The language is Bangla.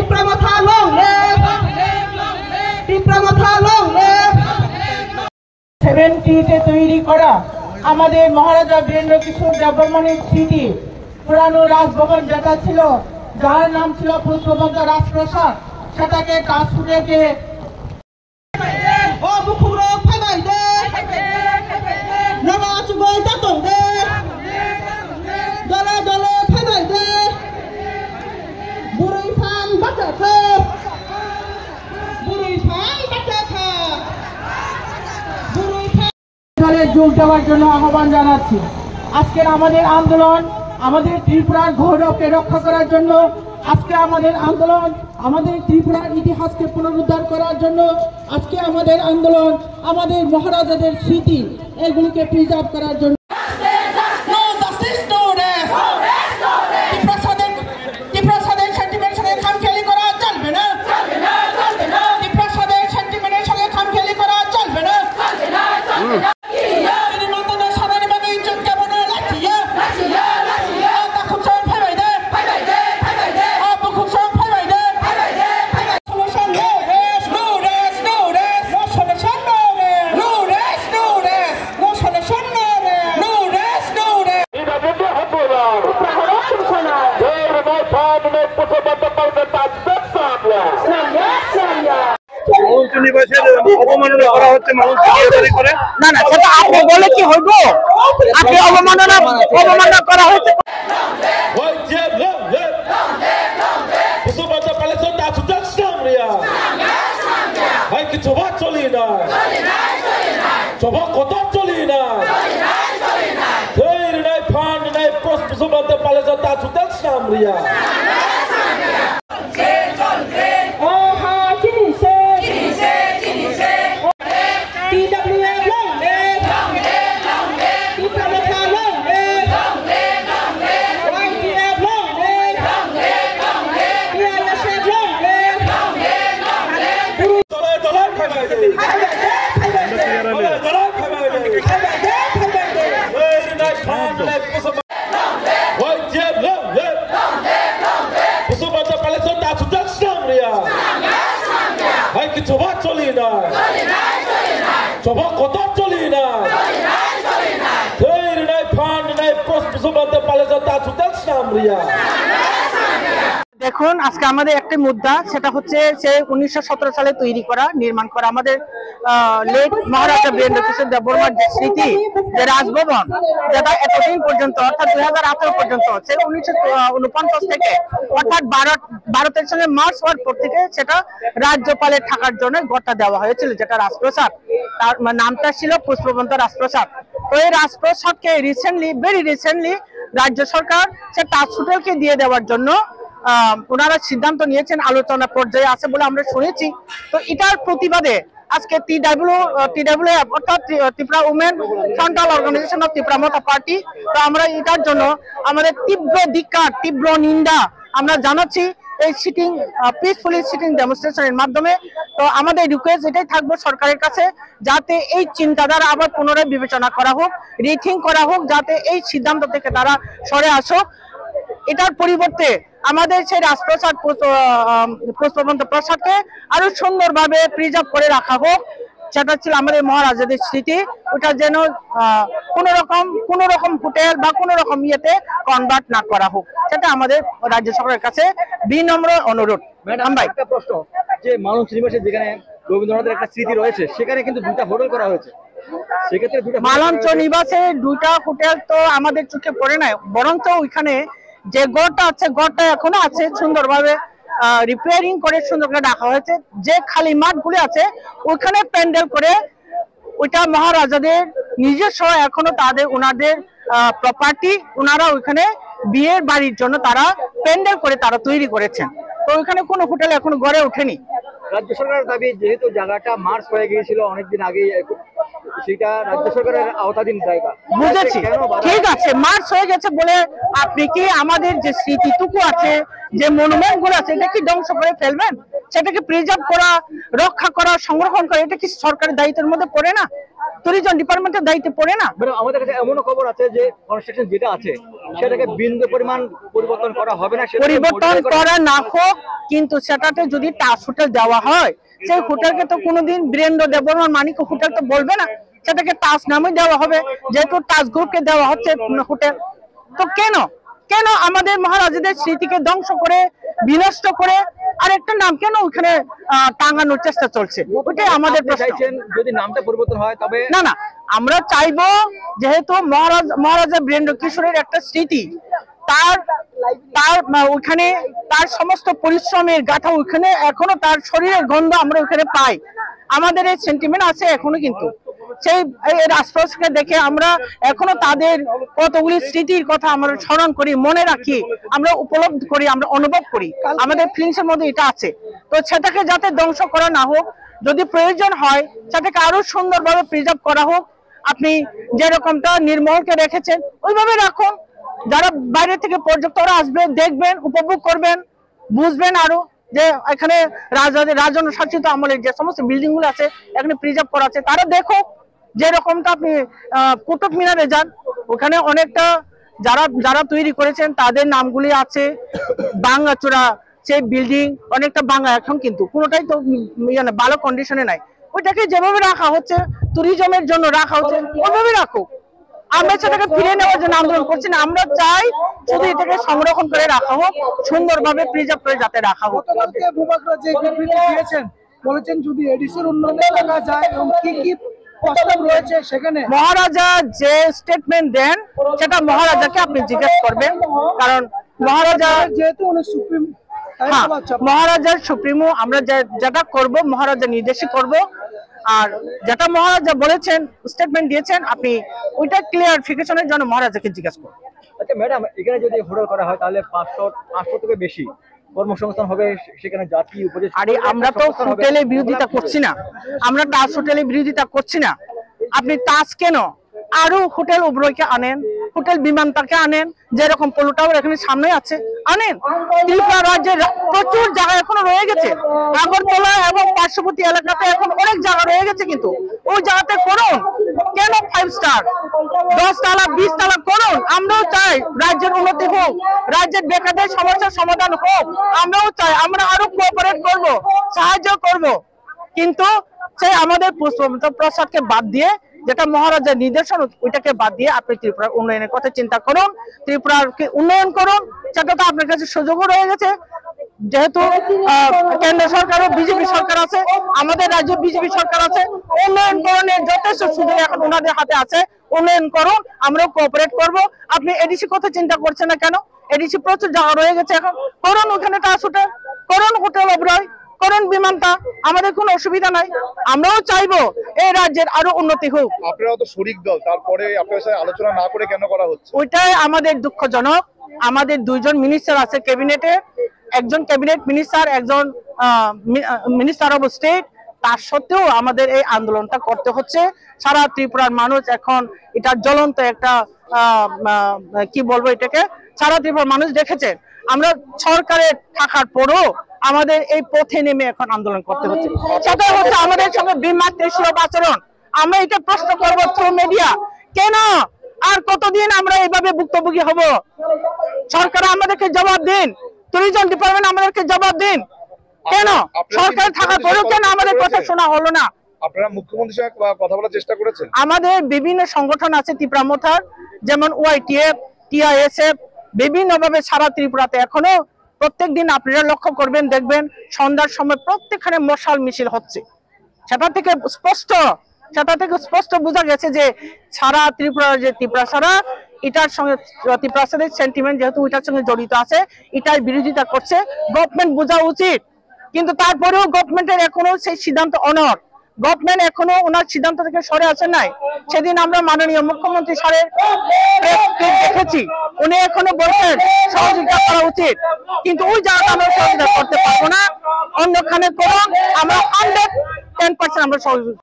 টিপ্রামাথা লং লিভ, টিপ্রামাথা লং লিভ। 70-তে তৈরি করা আমাদের মহারাজা বীরেন্দ্র কিশোর দেববর্মনের স্মৃতি পুরানো রাজভবন যেটা ছিল, যার নাম ছিল পুষ্পবন্ত রাজপ্রাসাদ, সেটাকে কাজ ফুটেছে দলে দলে ফেলাই দে বুড়ি ফান বাঁচা খা, বুড়ি ফান বাঁচা খা, বুড়ি ফান দলে যোগ দেওয়ার জন্য আহ্বান জানাচ্ছি। আজকের আমাদের আন্দোলন আমাদের ত্রিপুরার গৌরবকে রক্ষা করার জন্য, আজকে আমাদের আন্দোলন আমাদের ত্রিপুরার ইতিহাসকে পুনরুদ্ধার করার জন্য, আজকে আমাদের আন্দোলন আমাদের মহারাজাদের স্মৃতি এগুলিকে প্রিজার্ভ করার জন্য। অবমাননা করা হচ্ছে মানুষ করে। না না, সেটা আপনি বলে কি হইব? আপনি অবমাননা করা হচ্ছে। দেখুন, আজকে আমাদের একটি মুদ্রা, সেটা হচ্ছে সে 1917 সালে তৈরি করা নির্মাণ করা আমাদের লেট মহারাজা বীরেন্দ্র কিশোর দেববর্মার যে স্মৃতি, যে রাজভবন, যেটা এতদিন পর্যন্ত অর্থাৎ 2018 পর্যন্ত, সে 1949 থেকে অর্থাৎ ভারতের সঙ্গে মার্চ হওয়ার পর থেকে সেটা রাজ্যপালের থাকার জন্য গড়টা দেওয়া হয়েছিল, যেটা রাজপ্রাসাদ, তার নামটা ছিল পুষ্পবন্ত রাজপ্রাসাদ। তো এই রাজপ্রাসাদকে ভেরি রিসেন্টলি রাজ্য সরকার সে তাজ হোটেলকে দিয়ে দেওয়ার জন্য ওনারা সিদ্ধান্ত নিয়েছেন, আলোচনা পর্যায়ে আছে বলে আমরা শুনেছি। তো এটার প্রতিবাদে আজকে TWF অর্থাৎ Tripura women frontal organization of Tripura party, তো আমরা এটার জন্য আমাদের তীব্র ধিক্কার, তীব্র নিন্দা আমরা জানাচ্ছি এই পিসফুলি সিটিং ডেমনস্ট্রেশনের মাধ্যমে। তো আমাদের রিকোয়েস্ট এটাই থাকবে সরকারের কাছে, যাতে এই চিন্তাধারা আবার পুনরায় বিবেচনা করা হোক, রিথিঙ্ক করা হোক, যাতে এই সিদ্ধান্ত থেকে তারা সরে আসুক। এটার পরিবর্তে আমাদের সেই রাজপ্রাসাদ পুষ্পবন্ত প্রাসাদকে আরো সুন্দরভাবে প্রিজার্ভ করে রাখা হোক, সেটা ছিল আমাদের মহারাজাদের স্মৃতি। ওটা যেন কোন রকম হোটেল বা কোন রকম ইয়েতে কনভার্ট না করা হোক, সেটা আমাদের রাজ্য সরকারের কাছে বিনম্র অনুরোধ। ম্যাডাম ভাই, একটা প্রশ্ন, যে মালঞ্চ নিবাসে যেখানে রবীন্দ্রনাথের একটা স্মৃতি রয়েছে, সেখানে কিন্তু দুটা হোটেল করা হয়েছে, সেক্ষেত্রে মালঞ্চ নিবাসে দুইটা হোটেল তো আমাদের চোখে পড়ে নাই, বরঞ্চ ওইখানে যে গড়টা আছে, গড়টা এখনো আছে, সুন্দরভাবে রিপেয়ারিং করে সুন্দর করে রাখা হয়েছে। যে খালি মাঠগুলি আছে ওইখানে প্যান্ডেল করে, ওইটা মহারাজাদের নিজস্ব, এখনো ওনাদের প্রপার্টি, ওনারা ওইখানে বিয়ের বাড়ির জন্য তারা প্যান্ডেল করে তারা তৈরি করেছেন। তো ওইখানে কোনো হোটেল এখনো গড়ে ওঠেনি। রাজ্য সরকারের দাবি, যেহেতু জায়গাটা মার্চ হয়ে গিয়েছিল অনেকদিন আগে, সেটা রাজ্য সরকারের আওতাধীন জায়গা। বুঝেছি, ঠিক আছে, মার্চ হয়ে গেছে বলে আপনি কি আমাদের যে স্মৃতিটুকু আছে, যে মনুমেন্ট গুলো আছে, এটা কি ধ্বংস করে ফেলবেন? সেটাকে প্রিজার্ভ করা, রক্ষা করা, সংরক্ষণ করা, এটা কি সরকারের দায়িত্বের মধ্যে পড়ে না? ট্যুরিজম ডিপার্টমেন্টের দায়িত্বে পড়ে না? আমাদের কাছে এমনও খবর আছে যে কনস্ট্রাকশন যেটা আছে সেটাকে বিন্দু পরিমাণ পরিবর্তন করা হবে না, পরিবর্তন করা না হোক, কিন্তু সেটাতে যদি তাজ হোটেল দেওয়া হয়, সেই হোটেলকে তো কোনোদিন বীরেন্দ্র দেববর্মা মানিক হোটেল তো বলবে না, সেটাকে তাজ নামে দেওয়া হবে, যেহেতু তাজ গ্রুপকে দেওয়া হচ্ছে হোটেল। তো কেন কেন আমাদের মহারাজাদের স্মৃতিকে ধ্বংস করে, বিনষ্ট করে আরেকটা নাম কেন ওখানে টাঙানোর চেষ্টা চলছে? ওইটাই আমাদের প্রশ্ন। চাইছেন যদি নামটা পরিবর্তন হয় তবে না না, আমরা চাইবো যেহেতু মহারাজা বীরেন্দ্র কিশোরের একটা স্মৃতি, তার তার ওখানে তার সমস্ত পরিশ্রমের গাথা ওখানে এখনো, তার শরীরের গন্ধ আমরা ওখানে পাই, আমাদের এই সেন্টিমেন্ট আছে এখনো। কিন্তু সেই রাজপ্রাসাদকে দেখে আমরা এখনো তাদের কতগুলি স্মৃতির কথা আমরা স্মরণ করি, মনে রাখি, আমরা উপলব্ধি করি, আমরা অনুভব করি, আমাদের ফিলিংসের মধ্যে এটা আছে। তো সেটাকে যাতে ধ্বংস করা না হোক, যদি প্রয়োজন হয় সেটাকে আরো সুন্দরভাবে প্রিজার্ভ করা হোক। আপনি যেরকমটা নির্মলকে রেখেছেন ওইভাবে রাখুন, যারা বাইরে থেকে পর্যটকরা আসবে, দেখবেন, উপভোগ করবেন, বুঝবেন আরো যে এখানে রাজন্য শাসিত আমলের যে সমস্ত বিল্ডিং গুলো আছে এখানে প্রিজার্ভ করা আছে, তারা দেখো। যেরকমটা আপনি কুতুব মিনারে যান, ওখানে অনেকটা যারা তৈরি করেছেন তাদের নামগুলি আছে, ভাঙাচোরা সেই বিল্ডিং অনেকটা ভাঙা এখন, কিন্তু কোনোটাই তো ভালো কন্ডিশনে নাই। ওইটাকে যেভাবে রাখা হচ্ছে, ট্যুরিজমের জন্য রাখা হচ্ছে, ওইভাবে রাখো। আমরা সেটাকে ফিরে নেওয়ার জন্য আন্দোলন করছি না, আমরা চাই শুধু এটাকে সংরক্ষণ করে রাখা হোক, সুন্দরভাবে প্রিজার্ভ করে যাতে রাখা হোক। গতকালকে ভূভাগরা যে বিবৃতি দিয়েছেন, বলেছেন যদি এডিসির উন্নয়নে টাকা যায় এবং কি কি প্রস্তাব রয়েছে সেখানে। মহারাজা যে স্টেটমেন্ট দেন সেটা মহারাজাকে আপনি জিজ্ঞেস করবেন, কারণ মহারাজা যেহেতু উনি সুপ্রিম, মহারাজার সুপ্রিমো, আমরা যেটা করব মহারাজা নির্দেশই করব। আর যেটা মহারাজা বলেছেন, স্টেটমেন্ট দিয়েছেন, আপনি ওইটা ক্লিয়ারিফিকেশনের জন্য মহারাজাকে জিজ্ঞেস করুন। আচ্ছা ম্যাডাম, এখানে যদি হোটেল করা হয় তাহলে 500 থেকে বেশি কর্মসংস্থান হবে, সেখানে জাতি উপদেশ। আরে আমরা তো হোটেলের বিরোধিতা করছি না, আমরা তাজ হোটেলের বিরোধিতা করছি না। আপনি তাজ কেন, আরো হোটেল উবরয়কে আনেন, হোটেল বিমানটাকে আনেন, যেরকম পোলো টাওয়ার এখানে সামনে আছে আনেন। ত্রিপুরা রাজ্যের প্রচুর জায়গা এখনো রয়ে গেছে, আগরতলা এবং পার্শ্ববর্তী এলাকাতে এখন অনেক জায়গা রয়ে গেছে, কিন্তু ওই জায়গাতে করুন। কেন 5 স্টার, 10 তলা 20 তলা করুন। আমরাও চাই রাজ্যের উন্নতি হোক, রাজ্যের বেকারদের সমস্যার সমাধান হোক, আমরাও চাই, আমরা আরো কোঅপারেট করব, সাহায্য করব। কিন্তু সেই আমাদের প্রসাদকে বাদ দিয়ে, যেটা মহারাজার নির্দেশন, ওইটাকে বাদ দিয়ে আপনি ত্রিপুরার উন্নয়নের কথা চিন্তা করুন, ত্রিপুরাকে উন্নয়ন করুন। সেটা তো আপনার কাছে সুযোগও রয়ে গেছে, যেহেতু কেন্দ্র সরকারও বিজেপি সরকার আছে, আমাদের রাজ্যে বিজেপি সরকার আছে। উন্নয়নের যথেষ্ট সুযোগ এখন ওনাদের হাতে আছে, উন্নয়ন করুন, আমরাও কোঅপারেট করব। আপনি এডিসি কথা চিন্তা করছেন না কেন? এডিসি প্রচুর জায়গা রয়ে গেছে, এখন করুন ওখানে তাজ হোটেল, করুন হোটেল অবরয়, করুন বিমানটা, আমাদের কোনো অসুবিধা নাই। আমরাও চাইবো এই রাজ্যের আরো উন্নতি হোক। আপনারা তো শরিক দল, তারপরে আপনার সাথে আলোচনা না করে কেন করা হচ্ছে? ওইটাই আমাদের দুঃখজনক। আমাদের 2 জন মিনিস্টার আছে ক্যাবিনেটে, একজন ক্যাবিনেট মিনিস্টার, একজন মিনিস্টার অফ স্টেট, তার সত্ত্বেও আমাদের এই আন্দোলনটা করতে হচ্ছে। সারা ত্রিপুরার মানুষ এখন এটা জ্বলন্ত একটা কি বলবো, এটাকে সারা ত্রিপুরার মানুষ দেখেছে। আমরা সরকারে থাকার পরও আমাদের এই পথে নেমে এখন আন্দোলন করতে হচ্ছে। সেটা হচ্ছে আমাদের সঙ্গে বিমাতৃসুলভ আচরণ। আমরা এটা প্রশ্ন করবো থ্রু মিডিয়া, কেন আর কতদিন আমরা এইভাবে ভুক্তভোগী হব? সরকার আমাদেরকে জবাব দিন, ট্যুরিজম ডিপার্টমেন্ট আমাদেরকে জবাব দিন, কেন সরকার থাকার পরেও কেন আমাদের কথা শোনা হলো না? আপনারা মুখ্যমন্ত্রীর সঙ্গে কথা বলার চেষ্টা করেছেন? আমাদের বিভিন্ন সংগঠন আছে ত্রিপুরা মোথার, যেমন ওয়াইটিএফ, টিআইএসএফ, বিভিন্ন ভাবে সারা ত্রিপুরাতে এখনো প্রত্যেকদিন আপনারা লক্ষ্য করবেন, দেখবেন সন্ধ্যার সময় প্রত্যেকখানে মশাল মিছিল হচ্ছে। সেটা থেকে স্পষ্ট বোঝা গেছে যে সারা ত্রিপুরা, যে ত্রিপুরা সারা এটার সঙ্গে ত্রিপুরার সেন্টিমেন্ট যেহেতু এটার সঙ্গে জড়িত আছে, এটার বিরোধিতা করছে। গভর্নমেন্ট বোঝা উচিত, কিন্তু তারপরেও গভর্নমেন্টের এখনো সেই সিদ্ধান্ত অনড়। গভর্নমেন্ট এখনো ওনার সিদ্ধান্ত থেকে সরে আসেন নাই। সেদিন আমরা মাননীয় মুখ্যমন্ত্রী স্যারের দেখেছি, উনি এখনো বলছেন সহযোগিতা করা উচিত, কিন্তু ওই জায়গাটা আমরা সহযোগিতা করতে পারবো না। অন্যখানে করুন, আমরা 110% আমরা সহযোগিতা